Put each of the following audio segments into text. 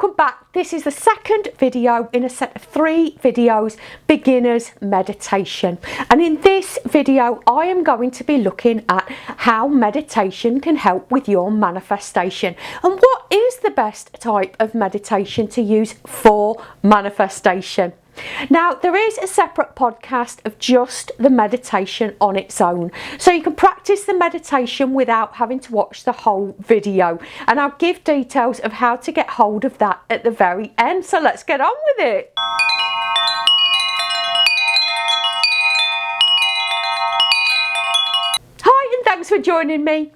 welcome back. This is the second video in a set of 3 videos, beginners meditation. And in this video, I am going to be looking at how meditation can help with your manifestation and what is the best type of meditation to use for manifestation. Now, there is a separate podcast of just the meditation on its own, so you can practice the meditation without having to watch the whole video, and I'll give details of how to get hold of that at the very end. So let's get on with it. Hi, and thanks for joining me.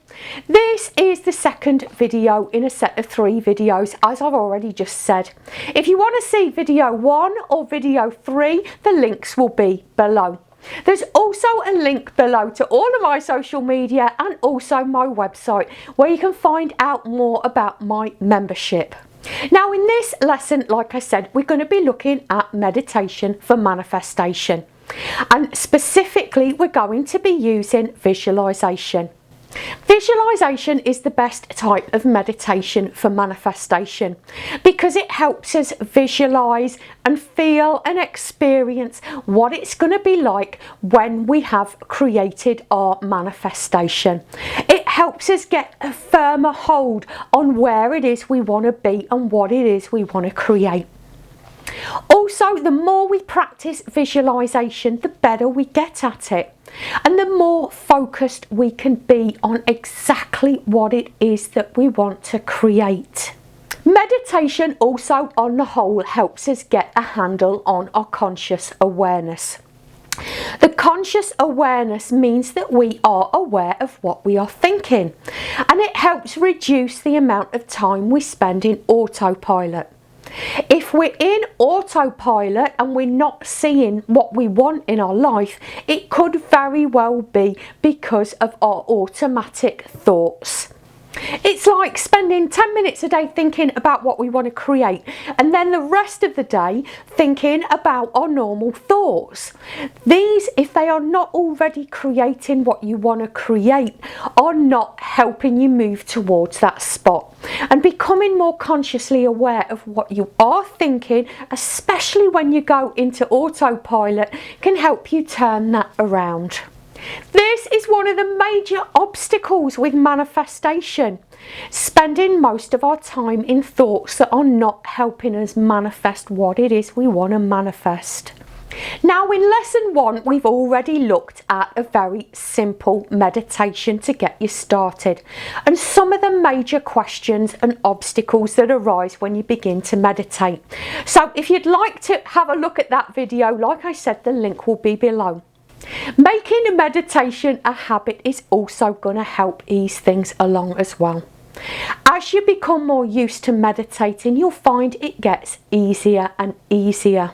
This is the second video in a set of 3 videos, as I've already just said. If you want to see video 1 or video 3, the links will be below. There's also a link below to all of my social media and also my website, where you can find out more about my membership. Now, in this lesson, like I said, we're going to be looking at meditation for manifestation. And specifically, we're going to be using visualization. Visualization is the best type of meditation for manifestation because it helps us visualize and feel and experience what it's going to be like when we have created our manifestation. It helps us get a firmer hold on where it is we want to be and what it is we want to create. Also, the more we practice visualization, the better we get at it, and the more focused we can be on exactly what it is that we want to create. Meditation also, on the whole, helps us get a handle on our conscious awareness. The conscious awareness means that we are aware of what we are thinking, and it helps reduce the amount of time we spend in autopilot. If we're in autopilot and we're not seeing what we want in our life, it could very well be because of our automatic thoughts. It's like spending 10 minutes a day thinking about what we want to create, and then the rest of the day thinking about our normal thoughts. These, if they are not already creating what you want to create, are not helping you move towards that spot. And becoming more consciously aware of what you are thinking, especially when you go into autopilot, can help you turn that around. This is one of the major obstacles with manifestation, spending most of our time in thoughts that are not helping us manifest what it is we want to manifest. Now, in lesson 1, we've already looked at a very simple meditation to get you started and some of the major questions and obstacles that arise when you begin to meditate. So if you'd like to have a look at that video, like I said, the link will be below. Making meditation a habit is also going to help ease things along as well. As you become more used to meditating, you'll find it gets easier and easier.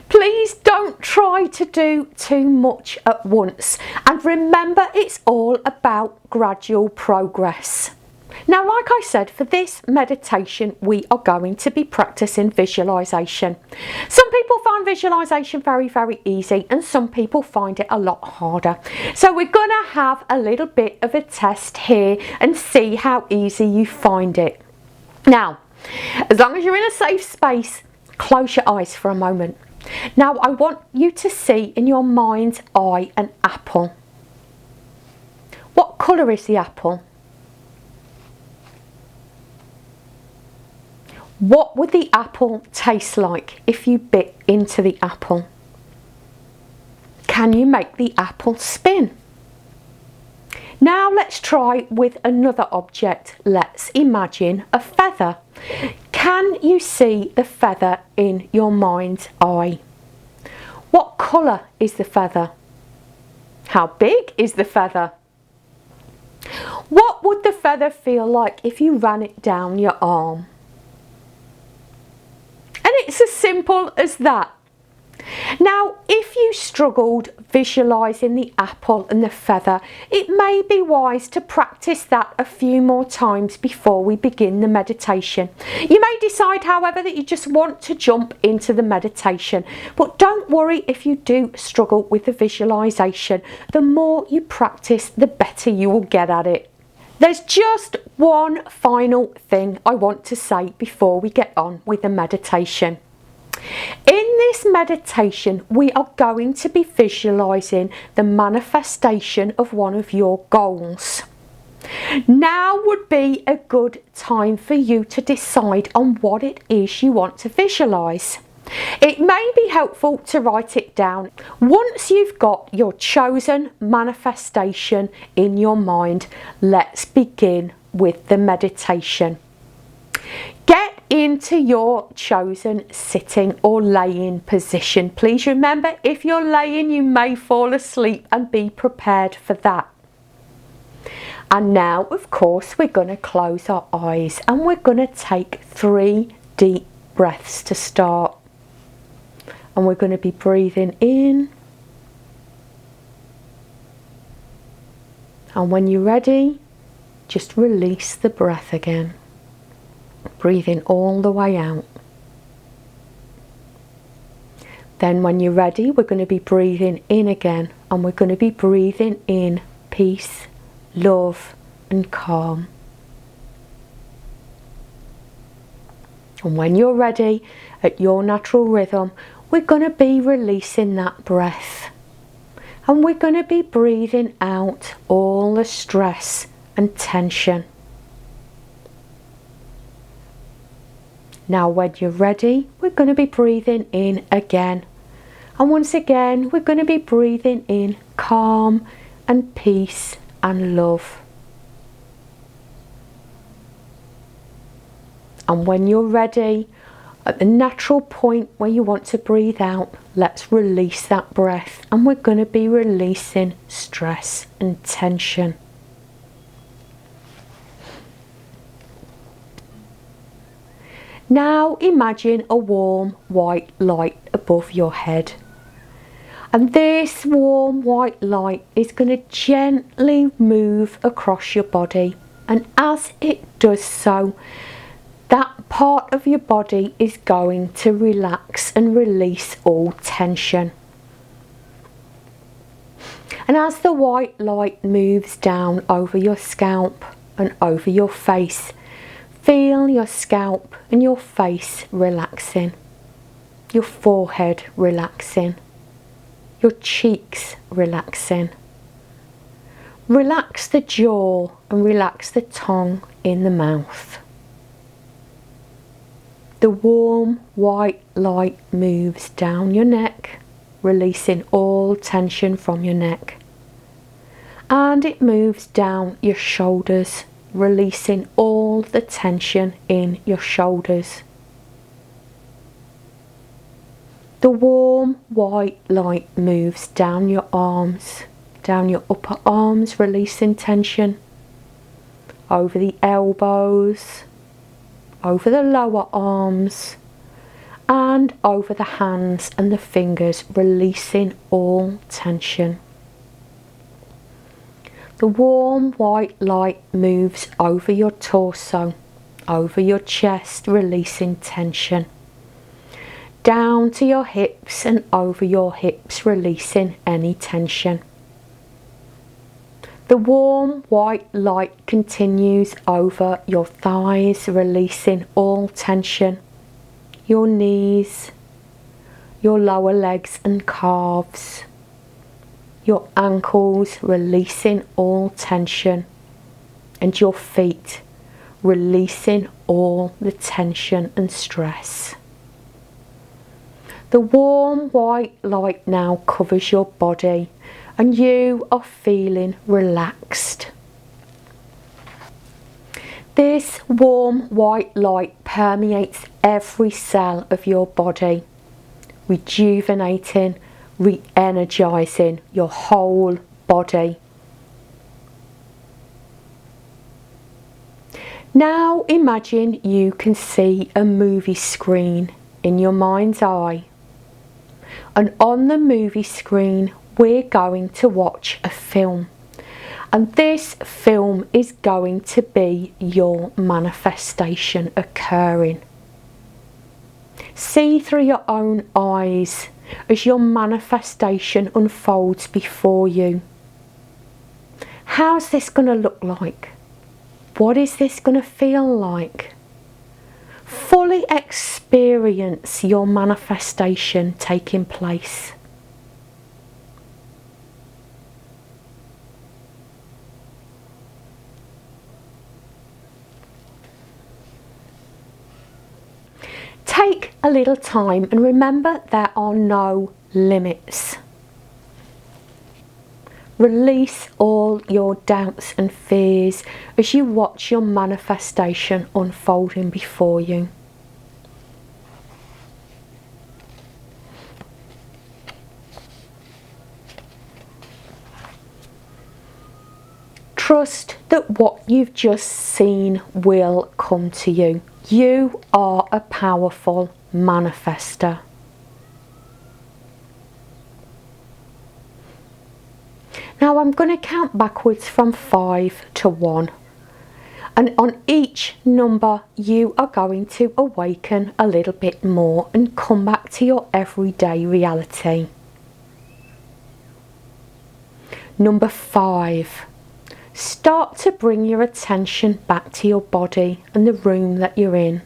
Please don't try to do too much at once, and remember, it's all about gradual progress. Now, like I said, for this meditation, we are going to be practicing visualization. Some people find visualization very, very easy, and some people find it a lot harder. So we're going to have a little bit of a test here and see how easy you find it. Now, as long as you're in a safe space, close your eyes for a moment. Now, I want you to see in your mind's eye an apple. What colour is the apple? What would the apple taste like if you bit into the apple? Can you make the apple spin? Now let's try with another object. Let's imagine a feather. Can you see the feather in your mind's eye? What colour is the feather? How big is the feather? What would the feather feel like if you ran it down your arm? And it's as simple as that. Now, if you struggled visualising the apple and the feather, it may be wise to practice that a few more times before we begin the meditation. You may decide, however, that you just want to jump into the meditation, but don't worry if you do struggle with the visualisation. The more you practice, the better you will get at it. There's just one final thing I want to say before we get on with the meditation. In this meditation, we are going to be visualizing the manifestation of one of your goals. Now would be a good time for you to decide on what it is you want to visualize. It may be helpful to write it down. Once you've got your chosen manifestation in your mind, let's begin with the meditation. Get into your chosen sitting or laying position. Please remember, if you're laying, you may fall asleep, and be prepared for that. And now, of course, we're going to close our eyes and we're going to take 3 deep breaths to start. And we're going to be breathing in. And when you're ready, just release the breath again. Breathing all the way out. Then when you're ready, we're going to be breathing in again. And we're going to be breathing in peace, love and calm. And when you're ready, at your natural rhythm, we're going to be releasing that breath. And we're going to be breathing out all the stress and tension. Now when you're ready, we're going to be breathing in again. And once again, we're going to be breathing in calm and peace and love. And when you're ready, at the natural point where you want to breathe out, let's release that breath. And we're going to be releasing stress and tension. Now imagine a warm white light above your head. And this warm white light is going to gently move across your body. And as it does so, that part of your body is going to relax and release all tension. And as the white light moves down over your scalp and over your face, feel your scalp and your face relaxing, your forehead relaxing, your cheeks relaxing. Relax the jaw and relax the tongue in the mouth. The warm white light moves down your neck, releasing all tension from your neck. And it moves down your shoulders, releasing all the tension in your shoulders. The warm white light moves down your arms, down your upper arms, releasing tension, over the elbows, over the lower arms, and over the hands and the fingers, releasing all tension. The warm white light moves over your torso, over your chest, releasing tension, down to your hips and over your hips, releasing any tension. The warm white light continues over your thighs, releasing all tension, your knees, your lower legs and calves, your ankles, releasing all tension, and your feet, releasing all the tension and stress. The warm white light now covers your body, and you are feeling relaxed. This warm white light permeates every cell of your body, rejuvenating, re-energizing your whole body. Now imagine you can see a movie screen in your mind's eye. And on the movie screen, we're going to watch a film. And this film is going to be your manifestation occurring. See through your own eyes as your manifestation unfolds before you. How's this going to look like? What is this going to feel like? Fully experience your manifestation taking place. Take a little time and remember there are no limits. Release all your doubts and fears as you watch your manifestation unfolding before you. Trust that what you've just seen will come to you. You are a powerful manifester. Now I'm going to count backwards from 5 to 1. And on each number you are going to awaken a little bit more and come back to your everyday reality. Number 5. Start to bring your attention back to your body and the room that you're in.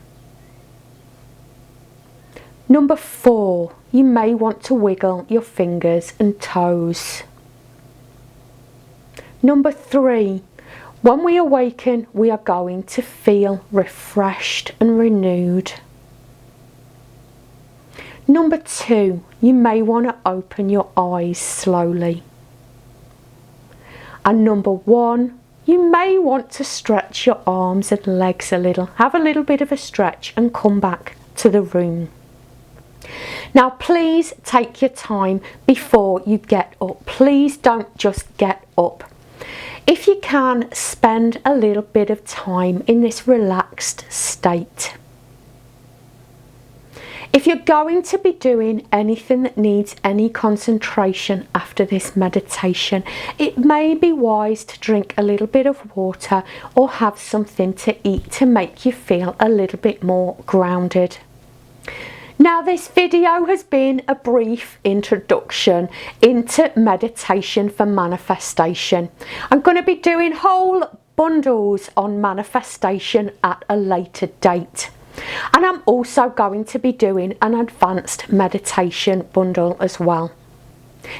Number 4. You may want to wiggle your fingers and toes. Number 3, when we awaken, we are going to feel refreshed and renewed. Number 2, you may want to open your eyes slowly. And number 1, you may want to stretch your arms and legs a little. Have a little bit of a stretch and come back to the room. Now please take your time before you get up. Please don't just get up. If you can, spend a little bit of time in this relaxed state. If you're going to be doing anything that needs any concentration after this meditation, it may be wise to drink a little bit of water or have something to eat to make you feel a little bit more grounded. Now this video has been a brief introduction into meditation for manifestation. I'm going to be doing whole bundles on manifestation at a later date. And I'm also going to be doing an advanced meditation bundle as well.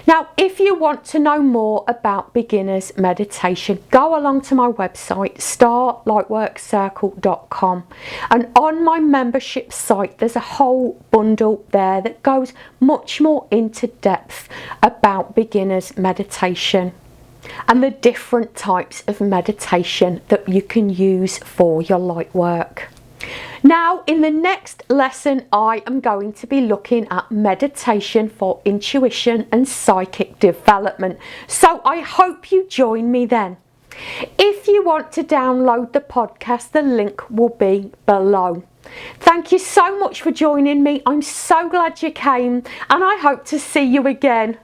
Now, if you want to know more about beginners meditation, go along to my website, starlightworkcircle.com, and on my membership site there's a whole bundle there that goes much more into depth about beginners meditation and the different types of meditation that you can use for your light work. Now, in the next lesson, I am going to be looking at meditation for intuition and psychic development. So I hope you join me then. If you want to download the podcast, the link will be below. Thank you so much for joining me. I'm so glad you came, and I hope to see you again.